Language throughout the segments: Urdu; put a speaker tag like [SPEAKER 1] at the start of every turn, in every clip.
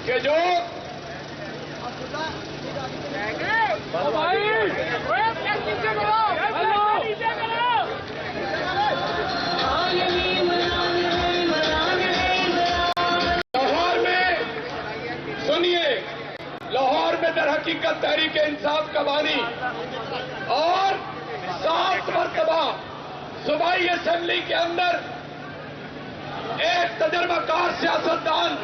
[SPEAKER 1] کہ جو لاہور میں سنیے، لاہور میں در حقیقت تحریک انصاف کا بانی اور 7 مرتبہ صوبائی اسمبلی کے اندر ایک تجربہ کار سیاستدان،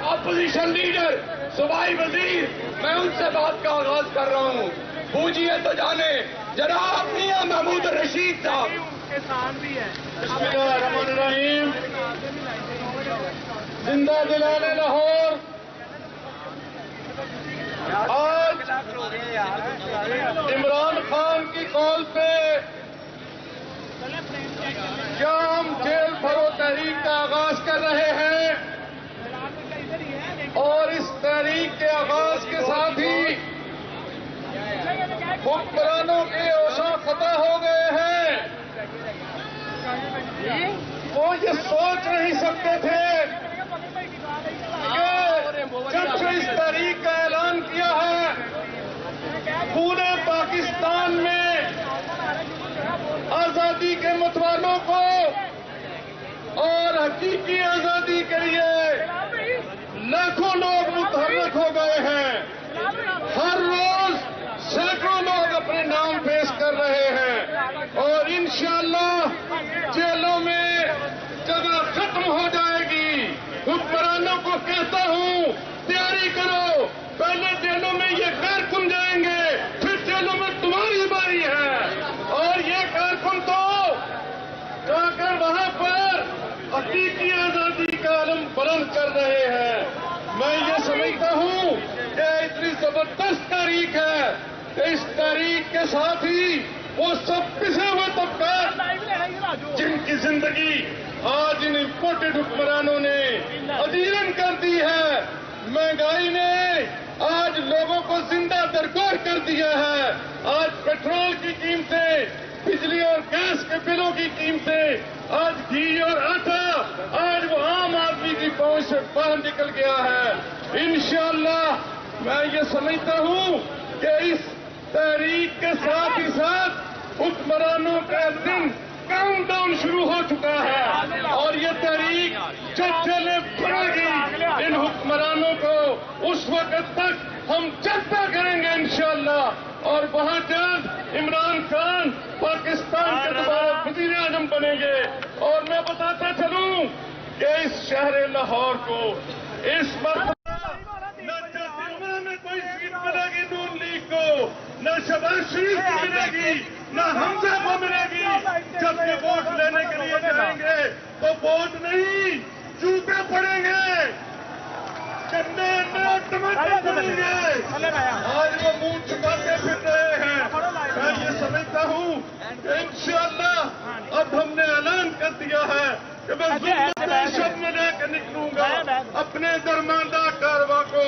[SPEAKER 1] اپوزیشن لیڈر، صوبائی وزیر، میں ان سے بات کا آغاز کر رہا ہوں۔ پوجیے تو جانے جناب میاں محمود رشید صاحب۔ بسم اللہ الرحمن الرحیم۔ زندہ دلانے لاہور، آج عمران خان کی کال پہ کیا ہم جیل بھرو تحریک کا آغاز کر رہے ہیں، اور اس تحریک کے آغاز کے ساتھ ہی حکمرانوں کے اوساں فتح ہو گئے ہیں۔ وہ یہ سوچ نہیں سکتے تھے کہ جب سے اس تحریک کا اعلان کیا ہے پورے پاکستان میں آزادی کے متوالوں کو اور حقیقی آزادی کے لیے لاکھوں لوگ متحرک ہو گئے ہیں۔ ہر روز سینکڑوں لوگ اپنے نام پیش کر رہے ہیں، اور انشاءاللہ جیلوں میں جگہ ختم ہو جائے گی۔ حکمرانوں کو کہتا ہوں تیاری کرو، پہلے جیلوں میں یہ کارکن جائیں گے، پھر جیلوں میں تمہاری باری ہے، اور یہ کارکن تو جا کر وہاں پر حقیقی آزادی کا علم بلند کر رہے ہیں۔ میں یہ سمجھتا ہوں کہ اتنی زبردست تحریک ہے کہ اس تحریک کے ساتھ ہی وہ سب پسے ہوئے طبقات جن کی زندگی آج ان امپورٹڈ حکمرانوں نے ادھیرن کر دی ہے، مہنگائی نے آج لوگوں کو زندہ درگور کر دیا ہے۔ آج پیٹرول کی قیمتیں، بجلی اور گیس کے بلوں کی قیمتیں، آج گھی اور آٹا آج وہ عام آدمی کی پہنچ سے باہر نکل گیا ہے۔ انشاءاللہ میں یہ سمجھتا ہوں کہ اس تحریک کے ساتھ ہی ساتھ حکمرانوں کا دن کاؤنٹ ڈاؤن شروع ہو چکا ہے، اور یہ تحریک جب چلے پڑے گی ان حکمرانوں کو اس وقت تک ہم چلتا کریں گے انشاءاللہ، اور بہت جلد عمران خان پاکستان کے دوبارہ وزیر اعظم بنیں گے۔ اور میں بتاتا چلوں کہ اس شہر لاہور کو اس وقت نہ چترما میں کوئی سیٹ ملے گی نون لیگ کو، نہ شہباز شریف کو ملے گی، نہ حمزہ کو ملے گی۔ جب یہ ووٹ لینے کے لیے جائیں گے تو ووٹ نہیں، جوتے پڑیں گے، چندے میں ٹماٹر پڑیں گے۔ آج وہ منہ چھپا کے پھر رہے ہیں۔ میں یہ سمجھتا ہوں کہ انشاءاللہ اب ہم نے اعلان کر دیا ہے کہ میں ظلم شب میں لے کے نکلوں گا اپنے درماندہ کارواں کو،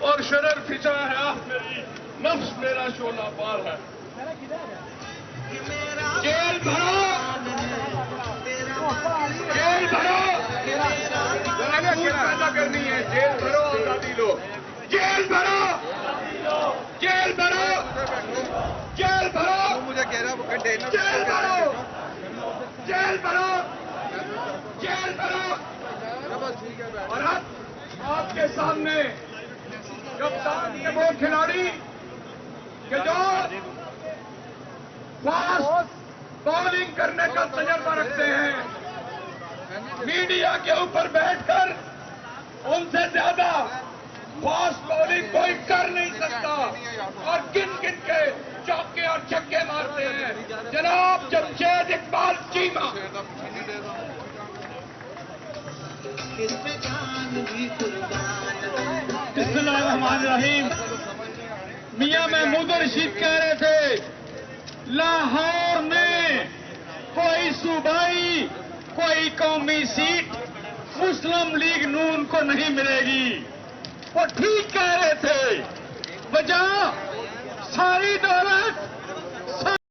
[SPEAKER 1] اور شرر فضا ہے آہ میری، نفس میرا شعلہ بار ہے۔ جیل بھرو، جیل بھرو، پیدا کرنی ہے، جیل بھرو آزادی لو، جیل بھرو، جیل بھرو، جیل بھرو، مجھے کہہ رہا وہ جیل بھرو، جیل بھرو، جیل بھرو۔ اور اب آپ کے سامنے کپتان کے وہ کھلاڑی کہ جو فاسٹ بالنگ کرنے کا تجربہ رکھتے ہیں، میڈیا کے اوپر بیٹھ کر ان سے زیادہ فاسٹ بالنگ کوئی کر نہیں سکتا، اور گن گن کے چوکے اور چھکے مارتے ہیں جناب جمشید اقبال چیمہ۔ بسم اللہ الرحمن الرحیم۔ میاں محمود رشید کہہ رہے تھے لاہور میں کوئی صوبائی کوئی قومی سیٹ مسلم لیگ نون کو نہیں ملے گی۔ وہ ٹھیک کہہ رہے تھے، وجہ ساری دولت